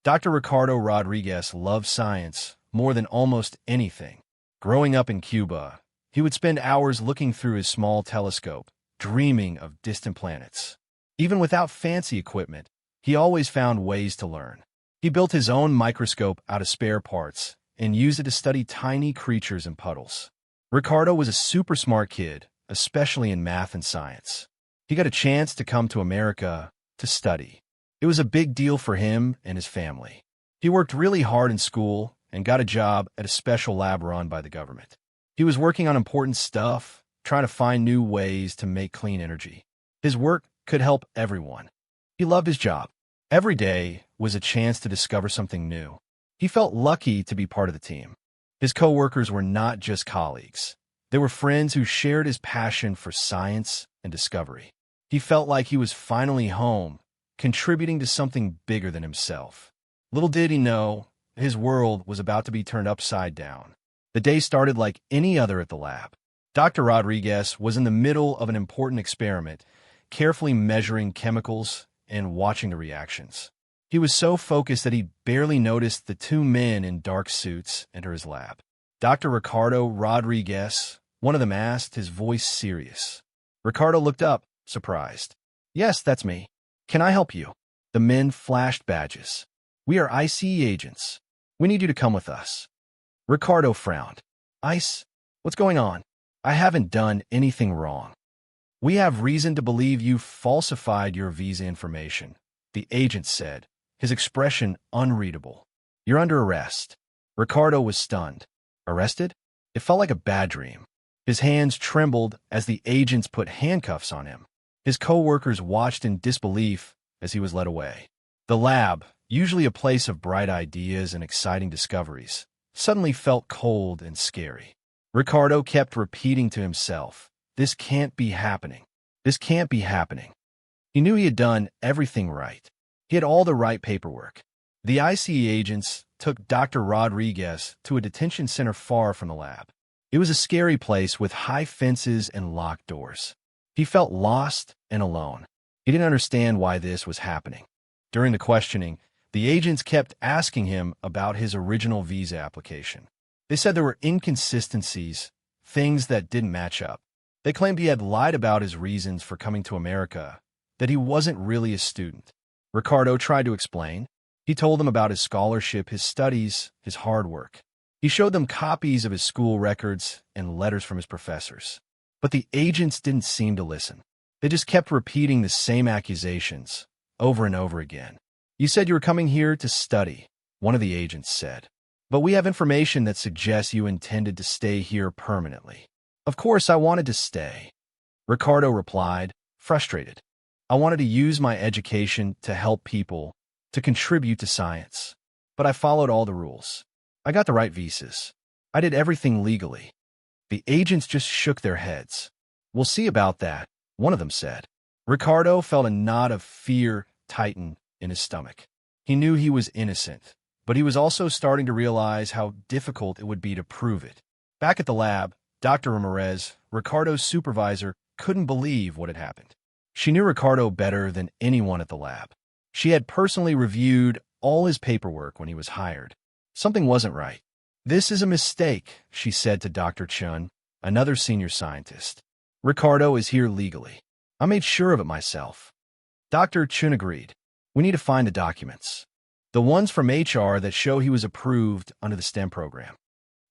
Dr. Ricardo Rodriguez loved science more than almost anything. Growing up in Cuba, he would spend hours looking through his small telescope, dreaming of distant planets. Even without fancy equipment, he always found ways to learn. He built his own microscope out of spare parts and used it to study tiny creatures and puddles. Ricardo was a super smart kid, especially in math and science. He got a chance to come to America to study. It was a big deal for him and his family. He worked really hard in school and got a job at a special lab run by the government. He was working on important stuff, trying to find new ways to make clean energy. His work could help everyone. He loved his job. Every day was a chance to discover something new. He felt lucky to be part of the team. His coworkers were not just colleagues. They were friends who shared his passion for science and discovery. He felt like he was finally home, contributing to something bigger than himself. Little did he know, his world was about to be turned upside down. The day started like any other at the lab. Dr. Rodriguez was in the middle of an important experiment, carefully measuring chemicals and watching the reactions. He was so focused that he barely noticed the two men in dark suits enter his lab. Dr. Ricardo Rodriguez, one of them asked, his voice serious. Ricardo looked up, surprised. "Yes, that's me. Can I help you?" The men flashed badges. "We are ICE agents. We need you to come with us." Ricardo frowned. "ICE? What's going on? I haven't done anything wrong." "We have reason to believe you falsified your visa information," the agent said, his expression unreadable. "You're under arrest." Ricardo was stunned. Arrested? It felt like a bad dream. His hands trembled as the agents put handcuffs on him. His co-workers watched in disbelief as he was led away. The lab, usually a place of bright ideas and exciting discoveries, suddenly felt cold and scary. Ricardo kept repeating to himself, "This can't be happening. This can't be happening." He knew he had done everything right. He had all the right paperwork. The ICE agents took Dr. Rodriguez to a detention center far from the lab. It was a scary place with high fences and locked doors. He felt lost and alone. He didn't understand why this was happening. During the questioning, the agents kept asking him about his original visa application. They said there were inconsistencies, things that didn't match up. They claimed he had lied about his reasons for coming to America, that he wasn't really a student. Ricardo tried to explain. He told them about his scholarship, his studies, his hard work. He showed them copies of his school records and letters from his professors. But the agents didn't seem to listen. They just kept repeating the same accusations over and over again. "You said you were coming here to study," one of the agents said. "But we have information that suggests you intended to stay here permanently." "Of course I wanted to stay," Ricardo replied, frustrated. "I wanted to use my education to help people, to contribute to science. But I followed all the rules. I got the right visas. I did everything legally." The agents just shook their heads. "We'll see about that," one of them said. Ricardo felt a knot of fear tighten in his stomach. He knew he was innocent, but he was also starting to realize how difficult it would be to prove it. Back at the lab, Dr. Ramirez, Ricardo's supervisor, couldn't believe what had happened. She knew Ricardo better than anyone at the lab. She had personally reviewed all his paperwork when he was hired. Something wasn't right. "This is a mistake," she said to Dr. Chun, another senior scientist. "Ricardo is here legally. I made sure of it myself." Dr. Chun agreed. "We need to find the documents. The ones from HR that show he was approved under the STEM program."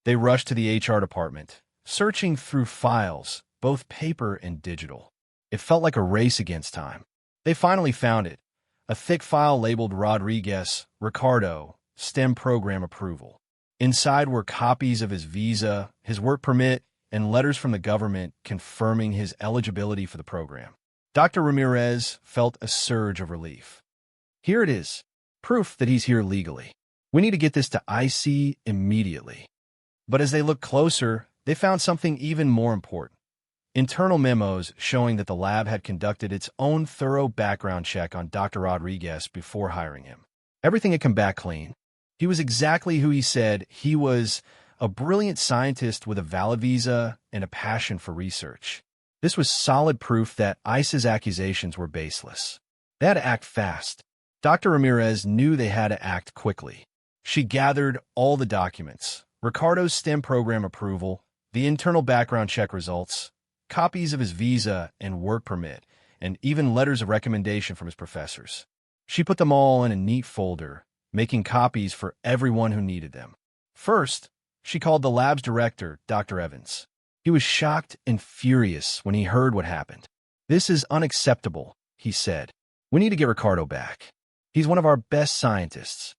They rushed to the HR department, searching through files, both paper and digital. It felt like a race against time. They finally found it. A thick file labeled Rodriguez, Ricardo, STEM program approval. Inside were copies of his visa, his work permit, and letters from the government confirming his eligibility for the program. Dr. Ramirez felt a surge of relief. "Here it is. Proof that he's here legally. We need to get this to IC immediately." But as they looked closer, they found something even more important. Internal memos showing that the lab had conducted its own thorough background check on Dr. Rodriguez before hiring him. Everything had come back clean. He was exactly who he said he was, a brilliant scientist with a valid visa and a passion for research. This was solid proof that ICE's accusations were baseless. They had to act fast. Dr. Ramirez knew they had to act quickly. She gathered all the documents: Ricardo's STEM program approval, the internal background check results, copies of his visa and work permit, and even letters of recommendation from his professors. She put them all in a neat folder, making copies for everyone who needed them. First, she called the lab's director, Dr. Evans. He was shocked and furious when he heard what happened. "This is unacceptable," he said. "We need to get Ricardo back. He's one of our best scientists."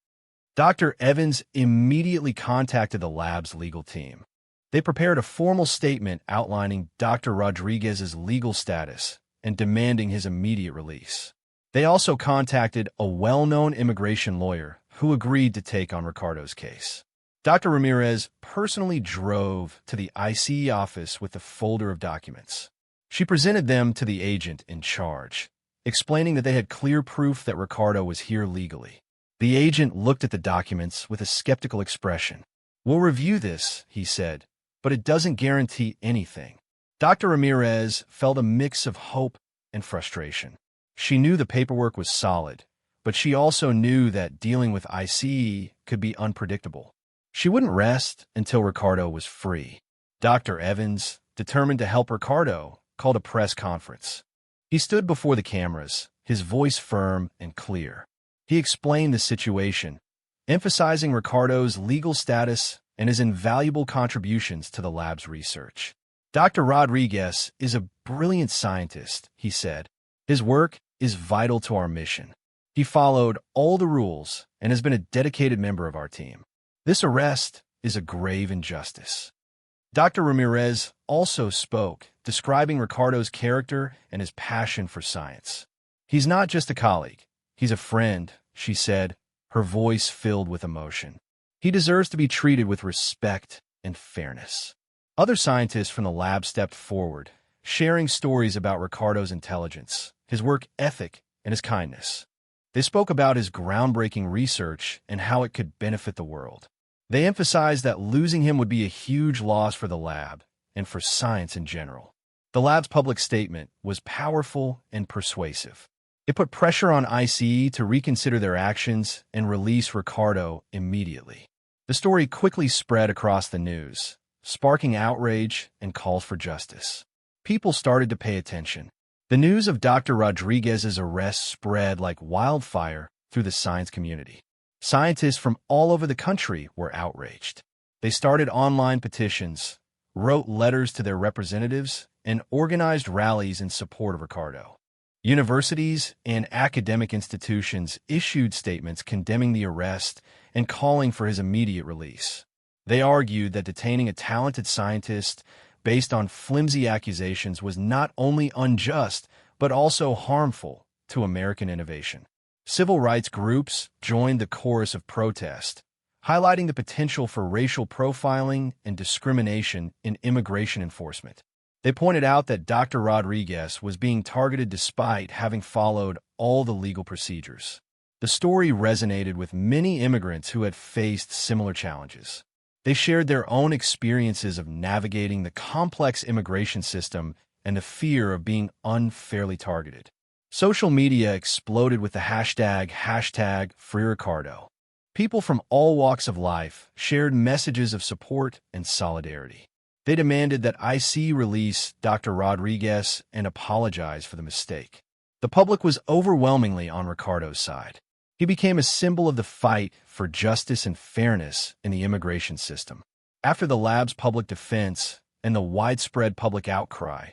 Dr. Evans immediately contacted the lab's legal team. They prepared a formal statement outlining Dr. Rodriguez's legal status and demanding his immediate release. They also contacted a well-known immigration lawyer who agreed to take on Ricardo's case. Dr. Ramirez personally drove to the ICE office with a folder of documents. She presented them to the agent in charge, explaining that they had clear proof that Ricardo was here legally. The agent looked at the documents with a skeptical expression. "We'll review this," he said, "but it doesn't guarantee anything." Dr. Ramirez felt a mix of hope and frustration. She knew the paperwork was solid, but she also knew that dealing with ICE could be unpredictable. She wouldn't rest until Ricardo was free. Dr. Evans, determined to help Ricardo, called a press conference. He stood before the cameras, his voice firm and clear. He explained the situation, emphasizing Ricardo's legal status and his invaluable contributions to the lab's research. "Dr. Rodriguez is a brilliant scientist," he said. "His work is vital to our mission. He followed all the rules and has been a dedicated member of our team. This arrest is a grave injustice." Dr. Ramirez also spoke, describing Ricardo's character and his passion for science. "He's not just a colleague. He's a friend," she said, her voice filled with emotion. "He deserves to be treated with respect and fairness." Other scientists from the lab stepped forward, sharing stories about Ricardo's intelligence, his work ethic, and his kindness. They spoke about his groundbreaking research and how it could benefit the world. They emphasized that losing him would be a huge loss for the lab and for science in general. The lab's public statement was powerful and persuasive. It put pressure on ICE to reconsider their actions and release Ricardo immediately. The story quickly spread across the news, sparking outrage and calls for justice. People started to pay attention. The news of Dr. Rodriguez's arrest spread like wildfire through the science community. Scientists from all over the country were outraged. They started online petitions, wrote letters to their representatives, and organized rallies in support of Ricardo. Universities and academic institutions issued statements condemning the arrest and calling for his immediate release. They argued that detaining a talented scientist based on flimsy accusations was not only unjust, but also harmful to American innovation. Civil rights groups joined the chorus of protest, highlighting the potential for racial profiling and discrimination in immigration enforcement. They pointed out that Dr. Rodriguez was being targeted despite having followed all the legal procedures. The story resonated with many immigrants who had faced similar challenges. They shared their own experiences of navigating the complex immigration system and the fear of being unfairly targeted. Social media exploded with the hashtag #FreeRicardo. People from all walks of life shared messages of support and solidarity. They demanded that ICE release Dr. Rodriguez and apologize for the mistake. The public was overwhelmingly on Ricardo's side. He became a symbol of the fight for justice and fairness in the immigration system. After the lab's public defense and the widespread public outcry,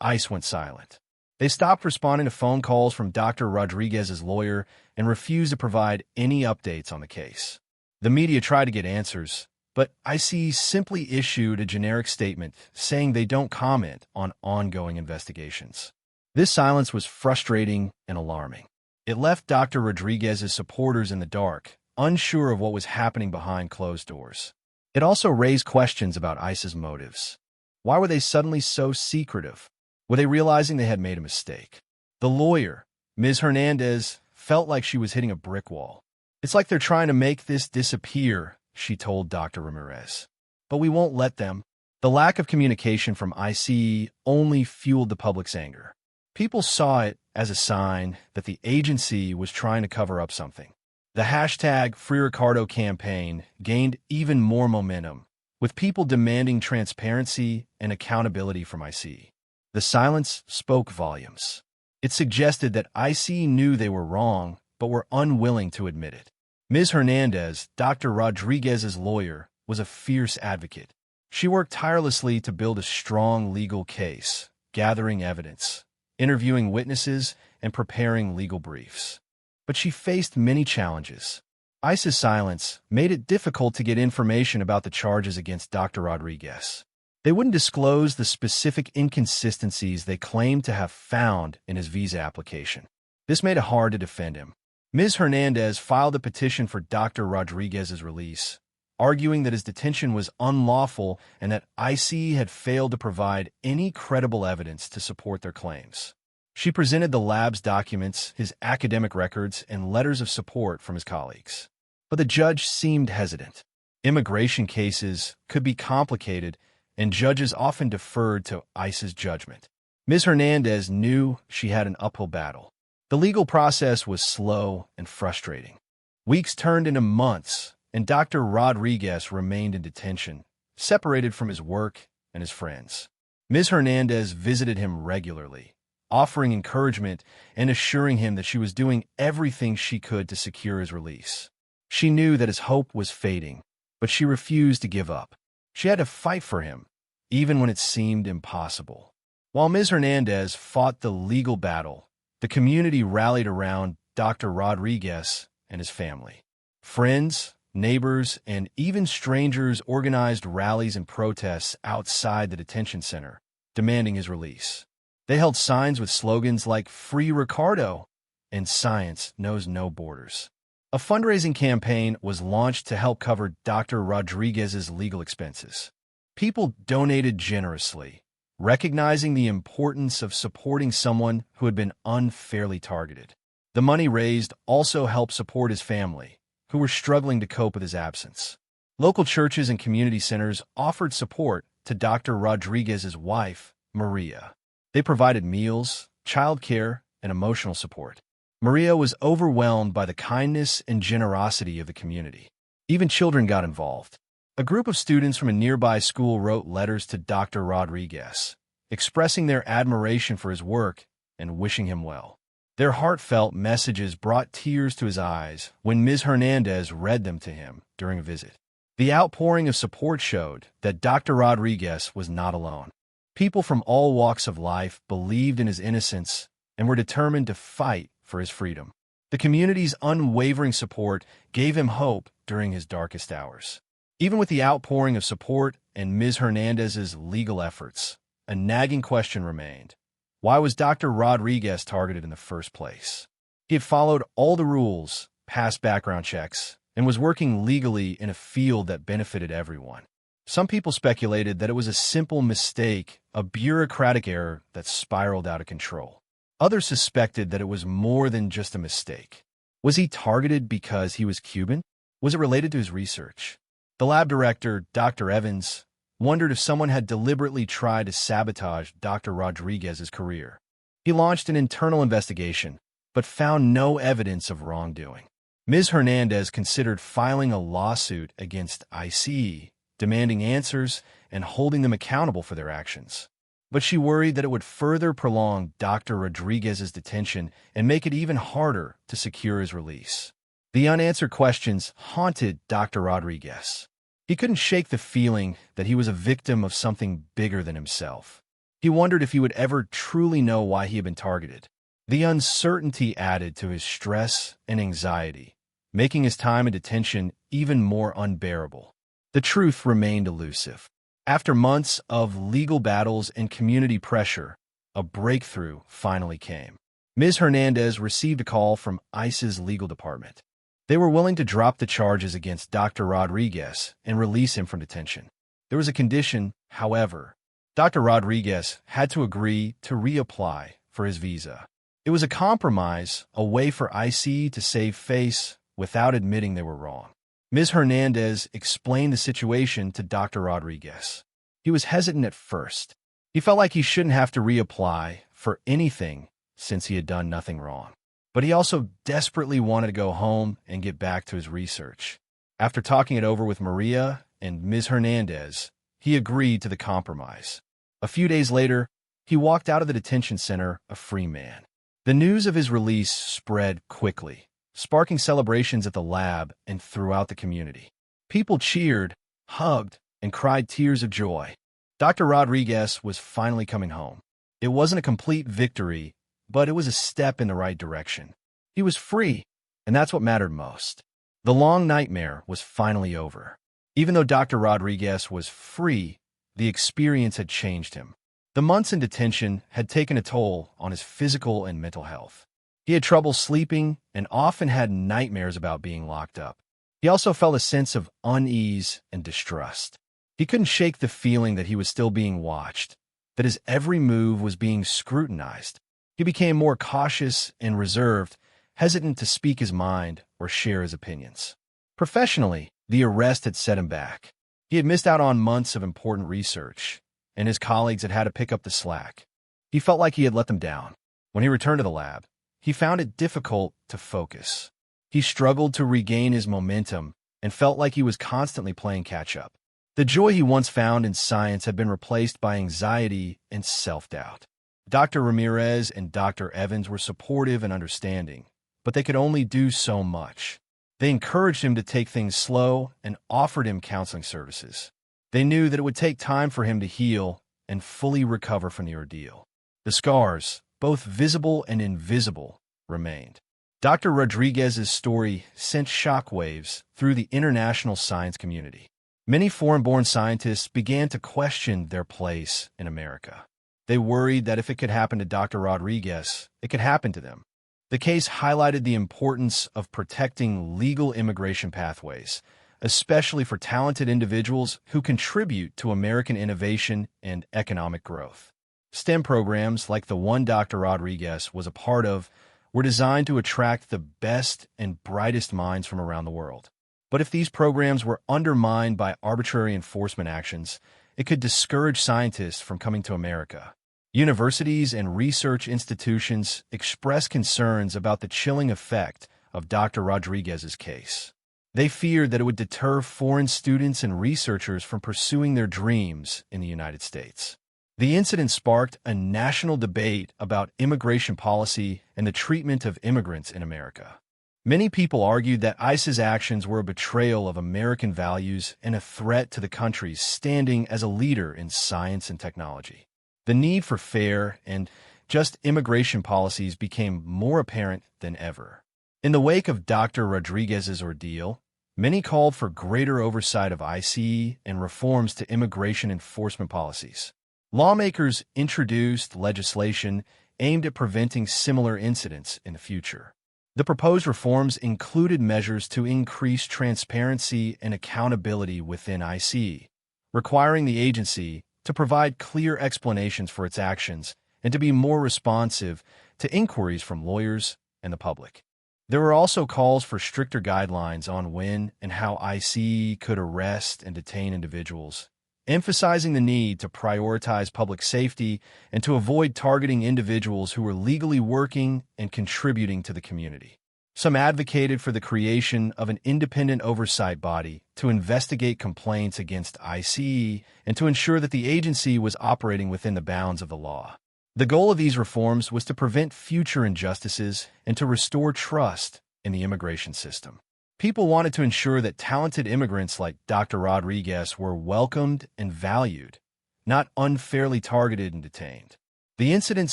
ICE went silent. They stopped responding to phone calls from Dr. Rodriguez's lawyer and refused to provide any updates on the case. The media tried to get answers, but ICE simply issued a generic statement saying they don't comment on ongoing investigations. This silence was frustrating and alarming. It left Dr. Rodriguez's supporters in the dark, unsure of what was happening behind closed doors. It also raised questions about ICE's motives. Why were they suddenly so secretive? Were they realizing they had made a mistake? The lawyer, Ms. Hernandez, felt like she was hitting a brick wall. "It's like they're trying to make this disappear," she told Dr. Ramirez. "But we won't let them." The lack of communication from ICE only fueled the public's anger. People saw it as a sign that the agency was trying to cover up something. The hashtag Free Ricardo campaign gained even more momentum, with people demanding transparency and accountability from IC. The silence spoke volumes. It suggested that IC knew they were wrong, but were unwilling to admit it. Ms. Hernandez, Dr. Rodriguez's lawyer, was a fierce advocate. She worked tirelessly to build a strong legal case, gathering evidence, interviewing witnesses, and preparing legal briefs. But she faced many challenges. ICE's silence made it difficult to get information about the charges against Dr. Rodriguez. They wouldn't disclose the specific inconsistencies they claimed to have found in his visa application. This made it hard to defend him. Ms. Hernandez filed a petition for Dr. Rodriguez's release, arguing that his detention was unlawful and that IC had failed to provide any credible evidence to support their claims. She presented the lab's documents, his academic records, and letters of support from his colleagues. But the judge seemed hesitant. Immigration cases could be complicated, and judges often deferred to ICE's judgment. Ms. Hernandez knew she had an uphill battle. The legal process was slow and frustrating. Weeks turned into months, and Dr. Rodriguez remained in detention, separated from his work and his friends. Ms. Hernandez visited him regularly, offering encouragement and assuring him that she was doing everything she could to secure his release. She knew that his hope was fading, but she refused to give up. She had to fight for him, even when it seemed impossible. While Ms. Hernandez fought the legal battle, the community rallied around Dr. Rodriguez and his family. Friends, neighbors, and even strangers organized rallies and protests outside the detention center, demanding his release. They held signs with slogans like "Free Ricardo" and "Science Knows No Borders." A fundraising campaign was launched to help cover Dr. Rodriguez's legal expenses. People donated generously, recognizing the importance of supporting someone who had been unfairly targeted. The money raised also helped support his family, who were struggling to cope with his absence. Local churches and community centers offered support to Dr. Rodriguez's wife, Maria. They provided meals, childcare, and emotional support. Maria was overwhelmed by the kindness and generosity of the community. Even children got involved. A group of students from a nearby school wrote letters to Dr. Rodriguez, expressing their admiration for his work and wishing him well. Their heartfelt messages brought tears to his eyes when Ms. Hernandez read them to him during a visit. The outpouring of support showed that Dr. Rodriguez was not alone. People from all walks of life believed in his innocence and were determined to fight for his freedom. The community's unwavering support gave him hope during his darkest hours. Even with the outpouring of support and Ms. Hernandez's legal efforts, a nagging question remained. Why was Dr. Rodriguez targeted in the first place? He had followed all the rules, passed background checks, and was working legally in a field that benefited everyone. Some people speculated that it was a simple mistake, a bureaucratic error that spiraled out of control. Others suspected that it was more than just a mistake. Was he targeted because he was Cuban? Was it related to his research? The lab director, Dr. Evans, wondered if someone had deliberately tried to sabotage Dr. Rodriguez's career. He launched an internal investigation, but found no evidence of wrongdoing. Ms. Hernandez considered filing a lawsuit against ICE, demanding answers and holding them accountable for their actions. But she worried that it would further prolong Dr. Rodriguez's detention and make it even harder to secure his release. The unanswered questions haunted Dr. Rodriguez. He couldn't shake the feeling that he was a victim of something bigger than himself. He wondered if he would ever truly know why he had been targeted. The uncertainty added to his stress and anxiety, making his time in detention even more unbearable. The truth remained elusive. After months of legal battles and community pressure, a breakthrough finally came. Ms. Hernandez received a call from ICE's legal department. They were willing to drop the charges against Dr. Rodriguez and release him from detention. There was a condition, however. Dr. Rodriguez had to agree to reapply for his visa. It was a compromise, a way for ICE to save face without admitting they were wrong. Ms. Hernandez explained the situation to Dr. Rodriguez. He was hesitant at first. He felt like he shouldn't have to reapply for anything since he had done nothing wrong. But he also desperately wanted to go home and get back to his research. After talking it over with Maria and Ms. Hernandez, he agreed to the compromise. A few days later, he walked out of the detention center a free man. The news of his release spread quickly, sparking celebrations at the lab and throughout the community. People cheered, hugged, and cried tears of joy. Dr. Rodriguez was finally coming home. It wasn't a complete victory, but it was a step in the right direction. He was free, and that's what mattered most. The long nightmare was finally over. Even though Dr. Rodriguez was free, the experience had changed him. The months in detention had taken a toll on his physical and mental health. He had trouble sleeping and often had nightmares about being locked up. He also felt a sense of unease and distrust. He couldn't shake the feeling that he was still being watched, that his every move was being scrutinized. He became more cautious and reserved, hesitant to speak his mind or share his opinions. Professionally, the arrest had set him back. He had missed out on months of important research, and his colleagues had had to pick up the slack. He felt like he had let them down. When he returned to the lab, he found it difficult to focus. He struggled to regain his momentum and felt like he was constantly playing catch-up. The joy he once found in science had been replaced by anxiety and self-doubt. Dr. Ramirez and Dr. Evans were supportive and understanding, but they could only do so much. They encouraged him to take things slow and offered him counseling services. They knew that it would take time for him to heal and fully recover from the ordeal. The scars, both visible and invisible, remained. Dr. Rodriguez's story sent shockwaves through the international science community. Many foreign-born scientists began to question their place in America. They worried that if it could happen to Dr. Rodriguez, it could happen to them. The case highlighted the importance of protecting legal immigration pathways, especially for talented individuals who contribute to American innovation and economic growth. STEM programs like the one Dr. Rodriguez was a part of were designed to attract the best and brightest minds from around the world. But if these programs were undermined by arbitrary enforcement actions, it could discourage scientists from coming to America. Universities and research institutions expressed concerns about the chilling effect of Dr. Rodriguez's case. They feared that it would deter foreign students and researchers from pursuing their dreams in the United States. The incident sparked a national debate about immigration policy and the treatment of immigrants in America. Many people argued that ICE's actions were a betrayal of American values and a threat to the country's standing as a leader in science and technology. The need for fair and just immigration policies became more apparent than ever. In the wake of Dr. Rodriguez's ordeal, many called for greater oversight of ICE and reforms to immigration enforcement policies. Lawmakers introduced legislation aimed at preventing similar incidents in the future. The proposed reforms included measures to increase transparency and accountability within ICE, requiring the agency to provide clear explanations for its actions and to be more responsive to inquiries from lawyers and the public. There were also calls for stricter guidelines on when and how ICE could arrest and detain individuals, emphasizing the need to prioritize public safety and to avoid targeting individuals who were legally working and contributing to the community. Some advocated for the creation of an independent oversight body to investigate complaints against ICE and to ensure that the agency was operating within the bounds of the law. The goal of these reforms was to prevent future injustices and to restore trust in the immigration system. People wanted to ensure that talented immigrants like Dr. Rodriguez were welcomed and valued, not unfairly targeted and detained. The incident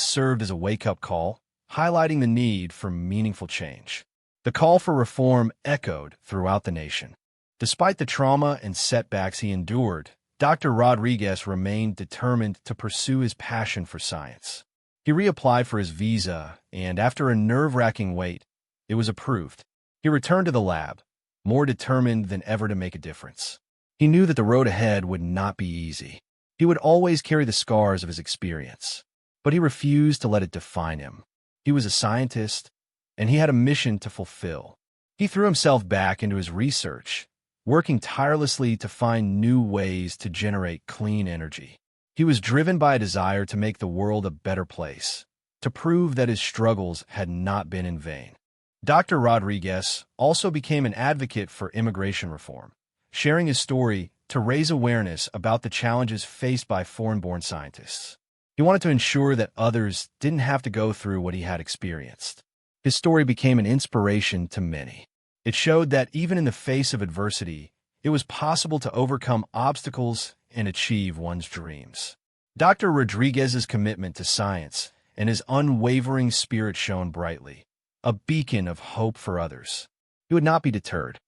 served as a wake-up call, highlighting the need for meaningful change. The call for reform echoed throughout the nation. Despite the trauma and setbacks he endured, Dr. Rodriguez remained determined to pursue his passion for science. He reapplied for his visa, and after a nerve-wracking wait, it was approved. He returned to the lab, more determined than ever to make a difference. He knew that the road ahead would not be easy. He would always carry the scars of his experience, but he refused to let it define him. He was a scientist, and he had a mission to fulfill. He threw himself back into his research, working tirelessly to find new ways to generate clean energy. He was driven by a desire to make the world a better place, to prove that his struggles had not been in vain. Dr. Rodriguez also became an advocate for immigration reform, sharing his story to raise awareness about the challenges faced by foreign-born scientists. He wanted to ensure that others didn't have to go through what he had experienced. His story became an inspiration to many. It showed that even in the face of adversity, it was possible to overcome obstacles and achieve one's dreams. Dr. Rodriguez's commitment to science and his unwavering spirit shone brightly, a beacon of hope for others. He would not be deterred.